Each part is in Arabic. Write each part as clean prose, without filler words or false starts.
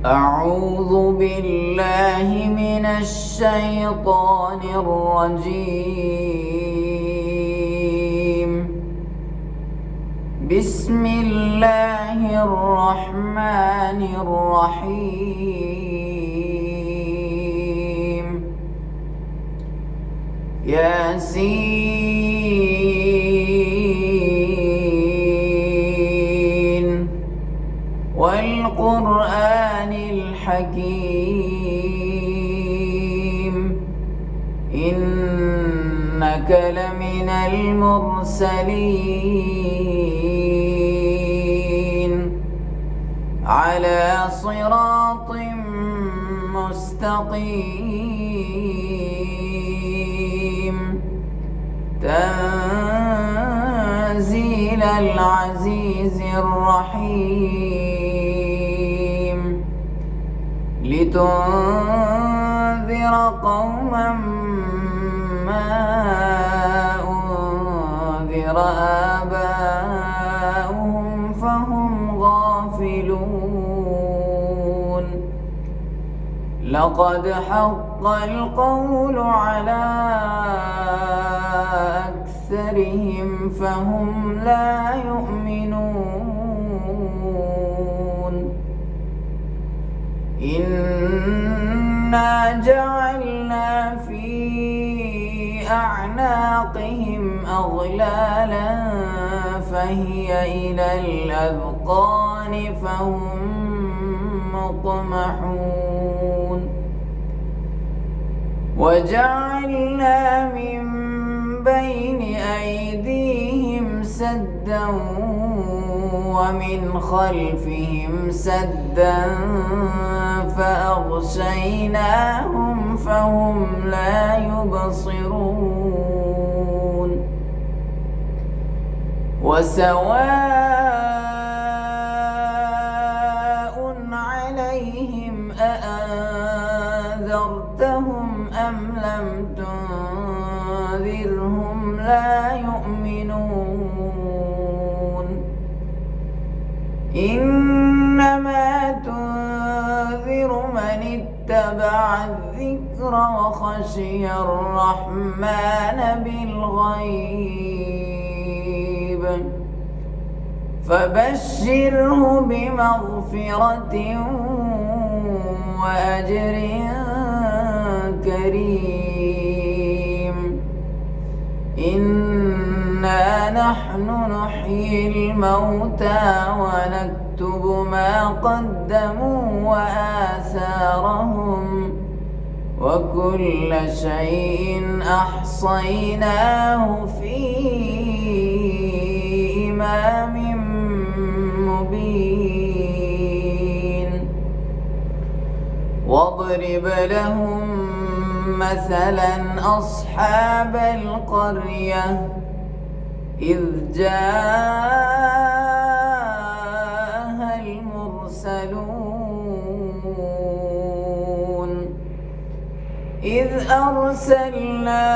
أعوذ بالله من الشيطان الرجيم. بسم الله الرحمن الرحيم. ياسين والقرآن الحكيم. إنك لمن المرسلين على صراط مستقيم. تنزيل العزيز الرحيم. لتنذر قوما ما أنذر آباؤهم فهم غافلون. لقد حق القول على أكثرهم فهم لا يؤمنون. إنا جعلنا في أعناقهم أغلالا فهي إلى الأذقان فهم مقمحون. وجعلنا من بين أيديهم سدا ومن خلفهم سدا فأغشيناهم فهم لا يبصرون. وسواء عليهم أأنذرتهم أم لم تنذرهم لا يؤمنون. إنما تنذر من اتبع الذكر وخشي الرحمن بالغيب فبشره بمغفرة وأجر كريم. إنا نحن نحيي الموتى ونكتب ما قدموا وآثارهم وكل شيء أحصيناه في إمام مبين. واضرب لهم مثلا أصحاب القرية إذ جاءها المرسلون إذ أرسلنا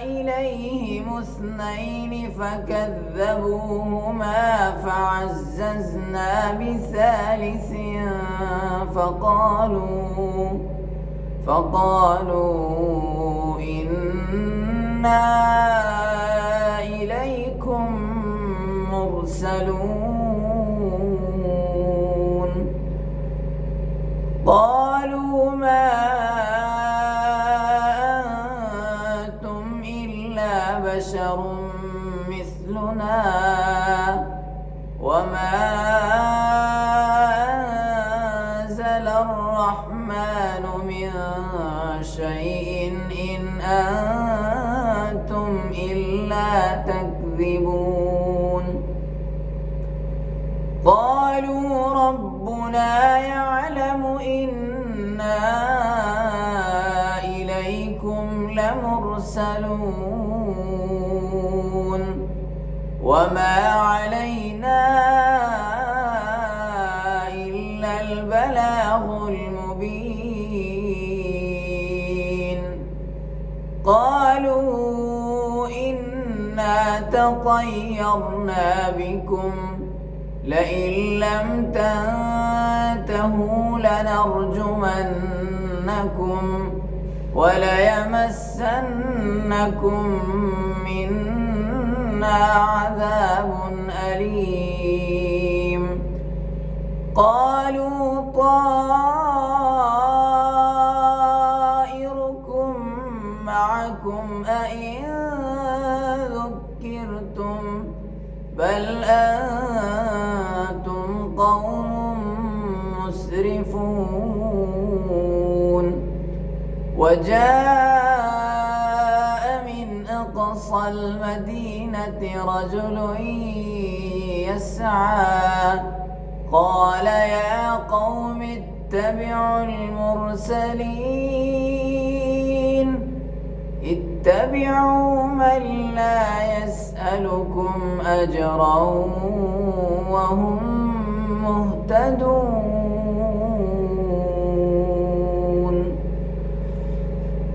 إليهم اثنين فكذبوهما فعززنا بثالث فقالوا إنا إليكم مرسلون. قالوا ما أنتم إلا بشر مثلنا وما أنزل الرحمن من شيء إن أنتم إلا تكذبون. قالوا ربنا يعلم إنا إليكم لمرسلون وما علينا إلا البلاغ المبين. قالوا إنا تطيرنا بكم لئن لم تنتهوا لنرجمنكم وليمسنكم منا عذاب أليم. قالوا طائركم معكم أئن ذكرتم بل أنتم قوم مسرفون. وجاء من أقصى المدينة رجل يسعى قال يا قوم اتبعوا المرسلين اتبعوا من لا يسألكم أجرا وهم مهتدون.